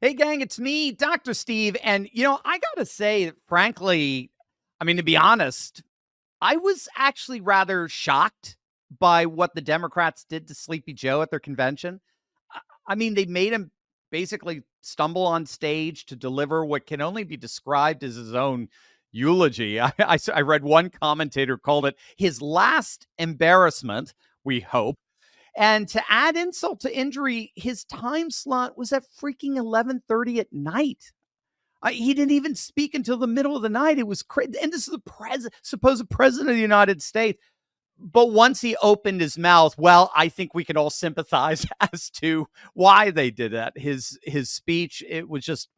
Hey, gang, it's me, Dr. Steve. And, I got to say, frankly, to be honest, I was actually rather shocked by what the Democrats did to Sleepy Joe at their convention. They made him basically stumble on stage to deliver what can only be described as his own eulogy. I read one commentator called it his last embarrassment, we hope. And to add insult to injury, his time slot was at freaking 11:30 at night. He didn't even speak until the middle of the night. It was crazy. And this is the supposed president of the United States. But once he opened his mouth, well, I think we can all sympathize as to why they did that. His speech, it was just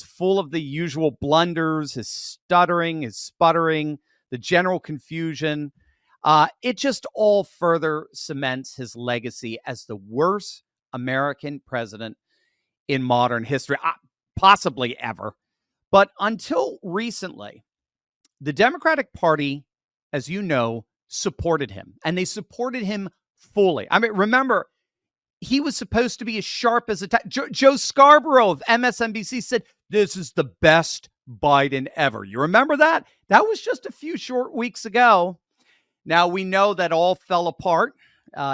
full of the usual blunders, his stuttering, his sputtering, the general confusion. It just all further cements his legacy as the worst American president in modern history, possibly ever. But until recently, the Democratic Party, as you know, supported him, and they supported him fully. Remember, he was supposed to be as sharp as a Joe Scarborough of MSNBC said, "This is the best Biden ever." You remember that? That was just a few short weeks ago. Now, we know that all fell apart.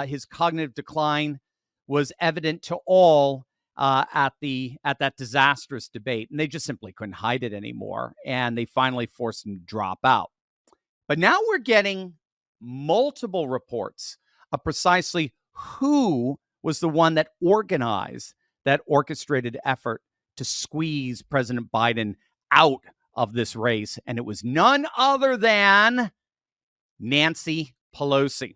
His cognitive decline was evident to all at that disastrous debate, and they just simply couldn't hide it anymore, and they finally forced him to drop out. But now we're getting multiple reports of precisely who was the one that organized that orchestrated effort to squeeze President Biden out of this race, and it was none other than Nancy Pelosi.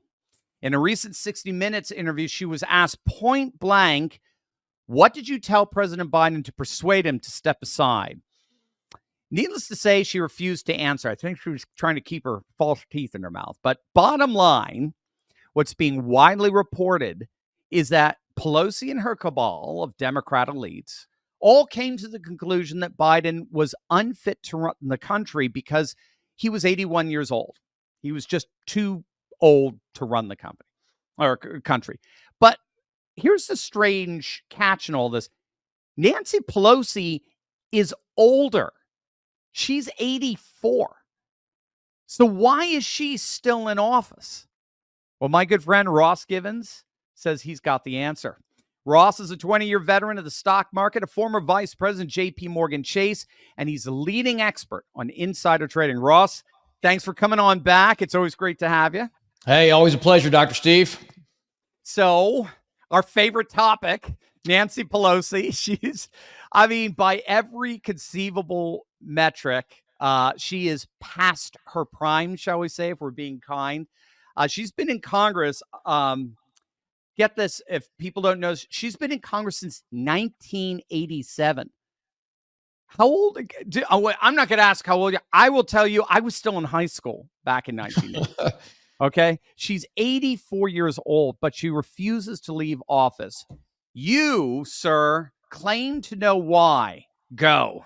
In a recent 60 Minutes interview, she was asked point blank, "What did you tell President Biden to persuade him to step aside?" Needless to say, she refused to answer. I think she was trying to keep her false teeth in her mouth. But bottom line, what's being widely reported is that Pelosi and her cabal of Democrat elites all came to the conclusion that Biden was unfit to run the country because he was 81 years old. He was just too old to run the company or country. But here's the strange catch in all this. Nancy Pelosi is older. She's 84. So why is she still in office? Well, my good friend Ross Givens says he's got the answer. Ross is a 20-year veteran of the stock market, a former vice president, J.P. Morgan Chase, and he's a leading expert on insider trading. Ross, thanks for coming on back. It's always great to have you. Hey, always a pleasure, Dr. Steve. So, our favorite topic, Nancy Pelosi. She's, by every conceivable metric, she is past her prime, shall we say, if we're being kind. She's been in Congress. Get this, if people don't know, she's been in Congress since 1987. How old? I'm not going to ask how old you are. I will tell you, I was still in high school back in 1980. Okay? She's 84 years old, but she refuses to leave office. You, sir, claim to know why. Go.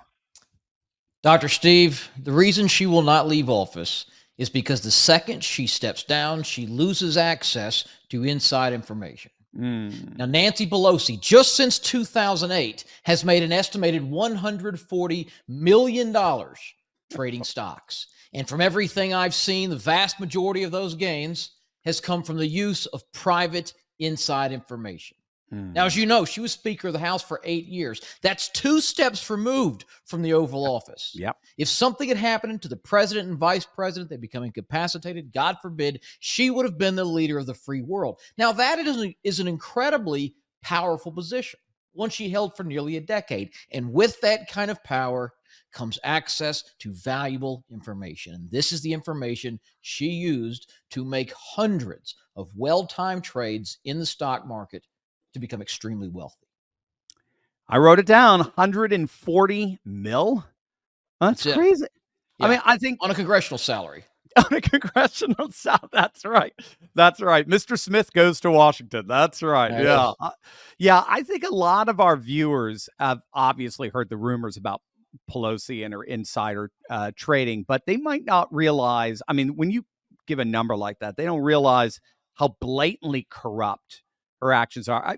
Dr. Steve, the reason she will not leave office is because the second she steps down, she loses access to inside information. Now, Nancy Pelosi, just since 2008, has made an estimated $140 million trading stocks. And from everything I've seen, the vast majority of those gains has come from the use of private inside information. Now, as you know, she was Speaker of the House for 8 years. That's 2 steps removed from the Oval Office. Yep. If something had happened to the president and vice president, they become incapacitated, God forbid, she would have been the leader of the free world. Now, that is an incredibly powerful position, one she held for nearly a decade. And with that kind of power comes access to valuable information. And this is the information she used to make hundreds of well-timed trades in the stock market to become extremely wealthy. I wrote it down, 140 mil. That's crazy. Yeah. I think on a congressional salary. On a congressional salary. That's right. That's right. Mr. Smith goes to Washington. That's right. Yeah. Yeah. I think a lot of our viewers have obviously heard the rumors about Pelosi and her insider trading, but they might not realize, when you give a number like that, they don't realize how blatantly corrupt her actions are.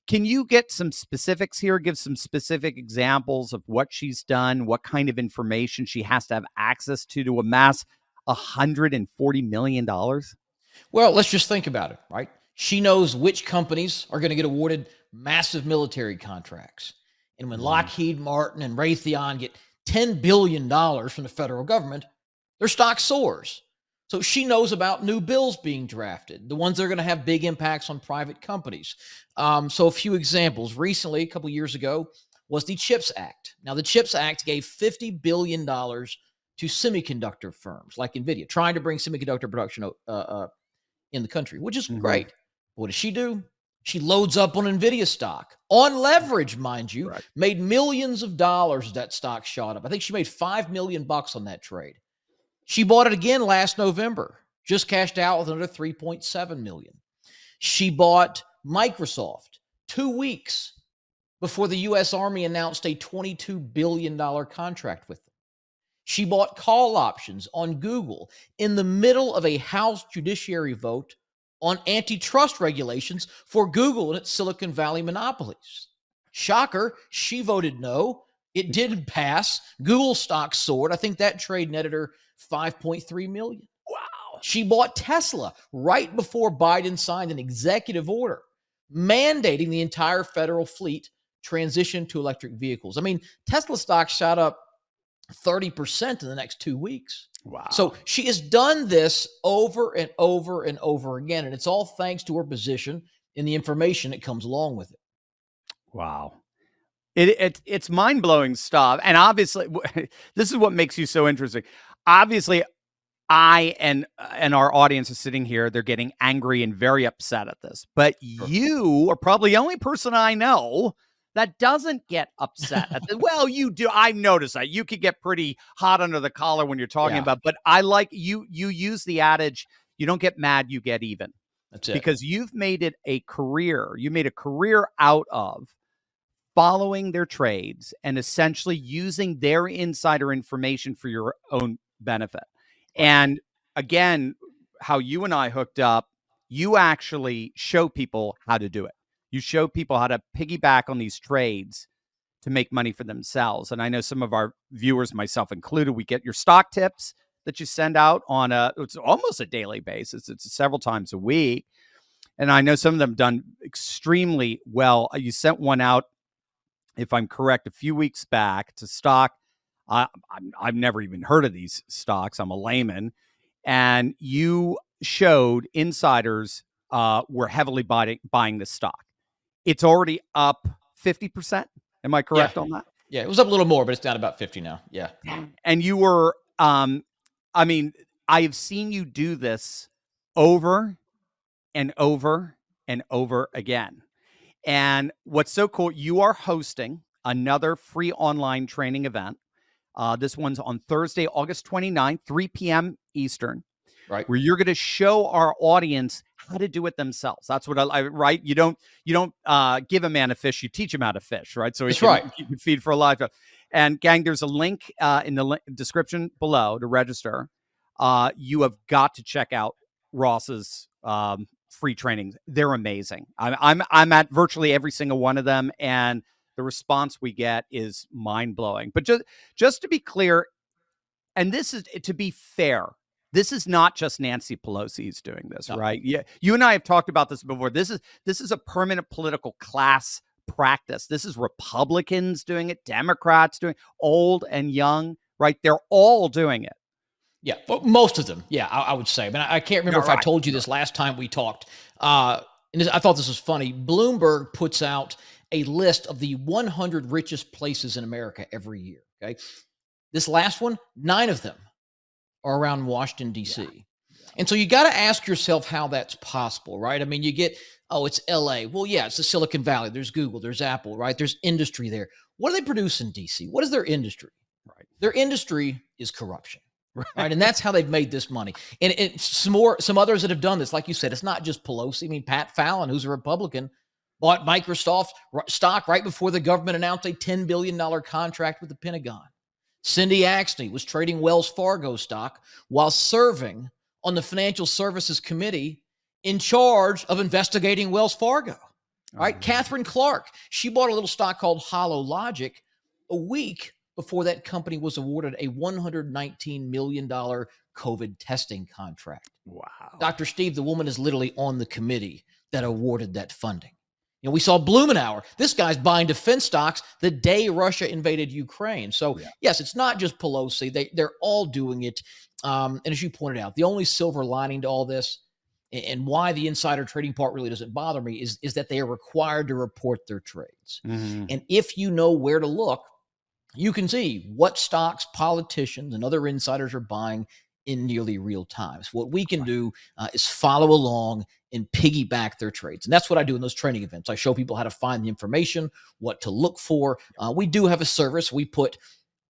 Can you get some specifics here? Give some specific examples of what she's done, what kind of information she has to have access to amass $140 million? Well, let's just think about it, right? She knows which companies are going to get awarded massive military contracts. And when Lockheed Martin and Raytheon get $10 billion from the federal government, their stock soars. So she knows about new bills being drafted, the ones that are going to have big impacts on private companies. So a few examples. Recently, a couple of years ago, was the CHIPS Act. Now, the CHIPS Act gave $50 billion to semiconductor firms like NVIDIA, trying to bring semiconductor production in the country, which is great. But what does she do? She loads up on NVIDIA stock on leverage, mind you, made millions of dollars as that stock shot up. I think she made $5 million on that trade. She bought it again last November, just cashed out with another $3.7 million. She bought Microsoft 2 weeks before the U.S. Army announced a $22 billion contract with them. She bought call options on Google in the middle of a House Judiciary vote on antitrust regulations for Google and its Silicon Valley monopolies. Shocker, she voted no. It didn't pass. Google stock soared. I think that trade netted her $5.3 million. Wow. She bought Tesla right before Biden signed an executive order mandating the entire federal fleet transition to electric vehicles. I mean, Tesla stock shot up 30% in the next 2 weeks. Wow. So she has done this over and over and over again, and it's all thanks to her position and the information that comes along with it. Wow. It's mind-blowing stuff. And obviously, this is what makes you so interesting. Obviously, I and our audience is sitting here, they're getting angry and very upset at this. But you are probably the only person I know that doesn't get upset at this. Well, you do. I've noticed that. You could get pretty hot under the collar when you're talking about, but I like you use the adage, you don't get mad, you get even. That's it. Because you've made it a career. You made a career out of following their trades and essentially using their insider information for your own benefit. And again, how you and I hooked up, you actually show people how to do it. You show people how to piggyback on these trades to make money for themselves. And I know some of our viewers, myself included, we get your stock tips that you send out on it's almost a daily basis. It's several times a week. And I know some of them done extremely well. You sent one out, if I'm correct, a few weeks back to stock. I've never even heard of these stocks. I'm a layman. And you showed insiders were heavily buying this stock. It's already up 50%. Am I correct on that? Yeah, it was up a little more, but it's down about 50 now. Yeah. And you were, I mean, I have seen you do this over and over and over again. And what's so cool, you are hosting another free online training event. This one's on Thursday, August 29th, 3 p.m. Eastern. Right. Where you're going to show our audience how to do it themselves. That's what I right. You don't give a man a fish, you teach him how to fish, right? So he can feed for a lifetime. And gang, there's a link in the description below to register. You have got to check out Ross's free trainings. They're amazing. I'm at virtually every single one of them, and the response we get is mind blowing. But just to be clear, and this is to be fair. This is not just Nancy Pelosi who's doing this, right? Yeah, you and I have talked about this before. This is a permanent political class practice. This is Republicans doing it, Democrats doing it, old and young, right? They're all doing it. Yeah, well, most of them. Yeah, I would say. But I can't remember if I told you this last time we talked. And I thought this was funny. Bloomberg puts out a list of the 100 richest places in America every year. Okay, this last one, 9 of them are around Washington, D.C. Yeah. And so you got to ask yourself how that's possible, right? I mean, you get, it's L.A. Well, yeah, it's the Silicon Valley. There's Google, there's Apple, right? There's industry there. What do they produce in D.C.? What is their industry? Right. Their industry is corruption, right? And that's how they've made this money. And some others that have done this, like you said, it's not just Pelosi. I mean, Pat Fallon, who's a Republican, bought Microsoft stock right before the government announced a $10 billion contract with the Pentagon. Cindy Axne was trading Wells Fargo stock while serving on the Financial Services Committee in charge of investigating Wells Fargo. All right. Catherine Clark, she bought a little stock called Hollow Logic a week before that company was awarded a $119 million COVID testing contract. Wow. Dr. Steve, the woman is literally on the committee that awarded that funding. We saw Blumenauer. This guy's buying defense stocks the day Russia invaded Ukraine. So, yes, it's not just Pelosi. They're all doing it. And as you pointed out, the only silver lining to all this and why the insider trading part really doesn't bother me is that they are required to report their trades. And if you know where to look, you can see what stocks politicians and other insiders are buying in nearly real time. So what we can do is follow along and piggyback their trades. And that's what I do in those training events. I show people how to find the information, what to look for. We do have a service. We put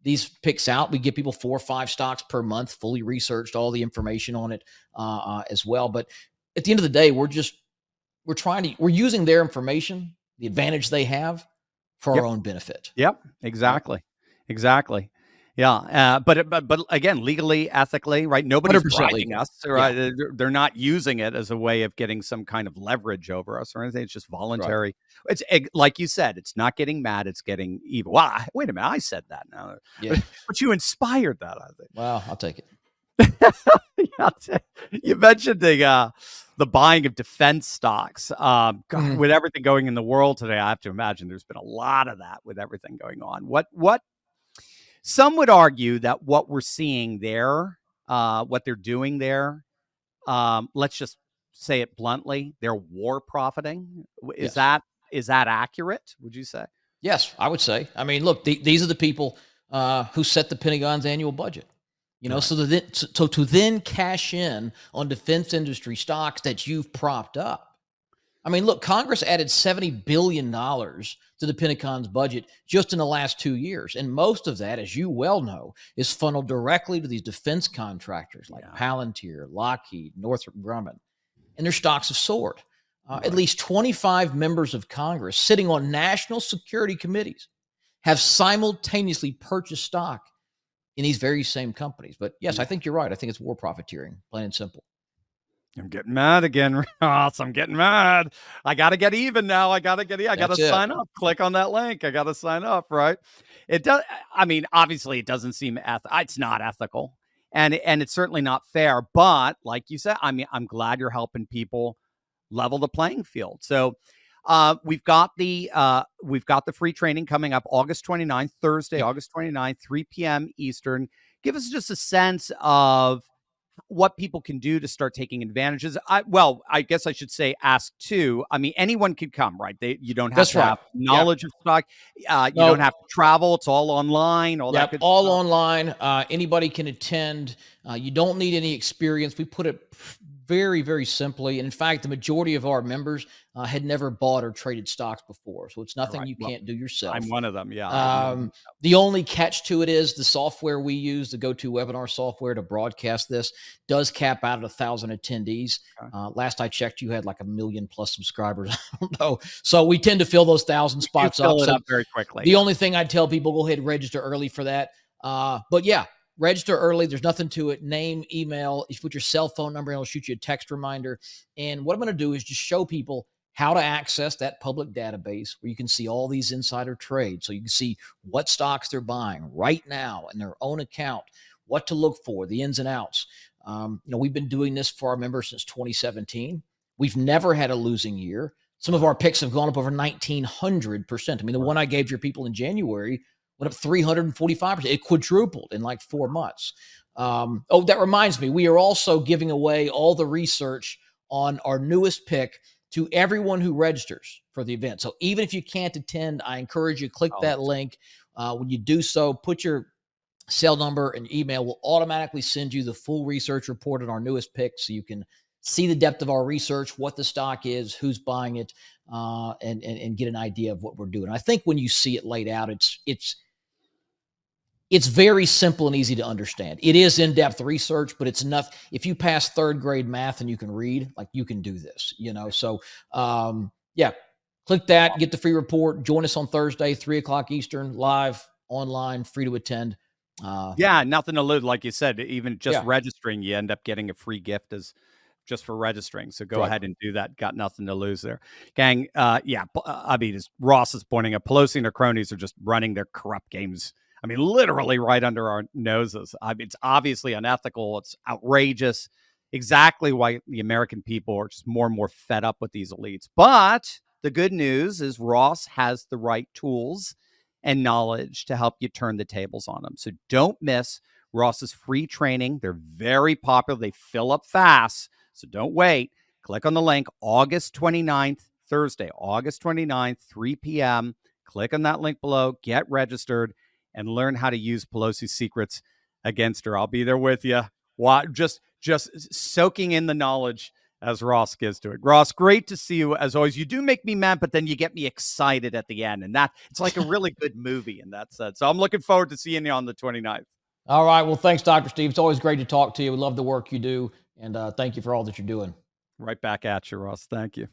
these picks out. We give people 4 or 5 stocks per month, fully researched, all the information on it as well. But at the end of the day, we're using their information, the advantage they have, for our own benefit. Yep, exactly. Yeah, but again, legally, ethically, right? Nobody's bribing us, right? Yeah. They're not using it as a way of getting some kind of leverage over us or anything. It's just voluntary. Right. It's like you said, it's not getting mad, it's getting evil. Wow, wait a minute, I said that now. Yeah. But you inspired that, I think. Well, I'll take it. You mentioned the buying of defense stocks. God, with everything going in the world today, I have to imagine there's been a lot of that with everything going on. What some would argue that what we're seeing there, what they're doing there, let's just say it bluntly, they're war profiting. Is that accurate? Would you say? Yes, I would say. I mean, look, these are the people who set the Pentagon's annual budget. So to then cash in on defense industry stocks that you've propped up. I mean, look, Congress added $70 billion to the Pentagon's budget just in the last 2 years. And most of that, as you well know, is funneled directly to these defense contractors like Palantir, Lockheed, Northrop Grumman. And their stocks have soared. At least 25 members of Congress sitting on national security committees have simultaneously purchased stock in these very same companies. But yes, I think you're right. I think it's war profiteering, plain and simple. I'm getting mad again, Ross. I'm getting mad. I got to get even now. I got to sign up. Click on that link. I got to sign up, right? It does. I mean, obviously, it doesn't seem it's not ethical, and it's certainly not fair. But like you said, I mean, I'm glad you're helping people level the playing field. So we've got the free training coming up August 29th, Thursday, August 29th, 3 p.m. Eastern. Give us just a sense of what people can do to start taking advantages. I guess I should say ask too. I mean, anyone can come, right? You don't have to have knowledge of stock. You don't have to travel. It's all online. All that good all stuff. Online. Anybody can attend. You don't need any experience. We put it very, very simply. And in fact, the majority of our members had never bought or traded stocks before. So it's nothing you can't do yourself. I'm one of them. Yeah. The only catch to it is the software we use, the GoToWebinar software to broadcast this, does cap out at 1,000 attendees. Last I checked, you had like 1 million plus subscribers. I don't know. So we tend to fill those 1,000 spots up very quickly. The only thing I'd tell people, go ahead and register early for that. But yeah, register early. There's nothing to it. Name, email. You put your cell phone number, and it'll shoot you a text reminder. And what I'm going to do is just show people how to access that public database where you can see all these insider trades. So you can see what stocks they're buying right now in their own account, what to look for, the ins and outs. We've been doing this for our members since 2017. We've never had a losing year. Some of our picks have gone up over 1,900%. I mean, the one I gave your people in January went up 345%. It quadrupled in like 4 months. That reminds me, we are also giving away all the research on our newest pick to everyone who registers for the event. So even if you can't attend, I encourage you to click that link. When you do so, put your cell number and email. We'll automatically send you the full research report on our newest pick so you can see the depth of our research, what the stock is, who's buying it, and get an idea of what we're doing. I think when you see it laid out, it's very simple and easy to understand. It is in-depth research, but it's enough. If you pass 3rd grade math and you can read, like, you can do this, So, click that, get the free report. Join us on Thursday, 3:00 Eastern, live, online, free to attend. Nothing to lose. Like you said, even just registering, you end up getting a free gift as just for registering. So go Right. ahead and do that. Got nothing to lose there. Gang, I mean, as Ross is pointing out, Pelosi and her cronies are just running their corrupt games. I mean, literally right under our noses. I mean, it's obviously unethical. It's outrageous. Exactly why the American people are just more and more fed up with these elites. But the good news is Ross has the right tools and knowledge to help you turn the tables on them. So don't miss Ross's free training. They're very popular. They fill up fast. So don't wait. Click on the link, August 29th, Thursday, August 29th, 3 p.m. Click on that link below, get registered, and learn how to use Pelosi's secrets against her. I'll be there with you. Just soaking in the knowledge as Ross gives to it. Ross, great to see you as always. You do make me mad, but then you get me excited at the end. And that it's like a really good movie in that sense. So I'm looking forward to seeing you on the 29th. All right. Well, thanks, Dr. Steve. It's always great to talk to you. We love the work you do. And thank you for all that you're doing. Right back at you, Ross. Thank you.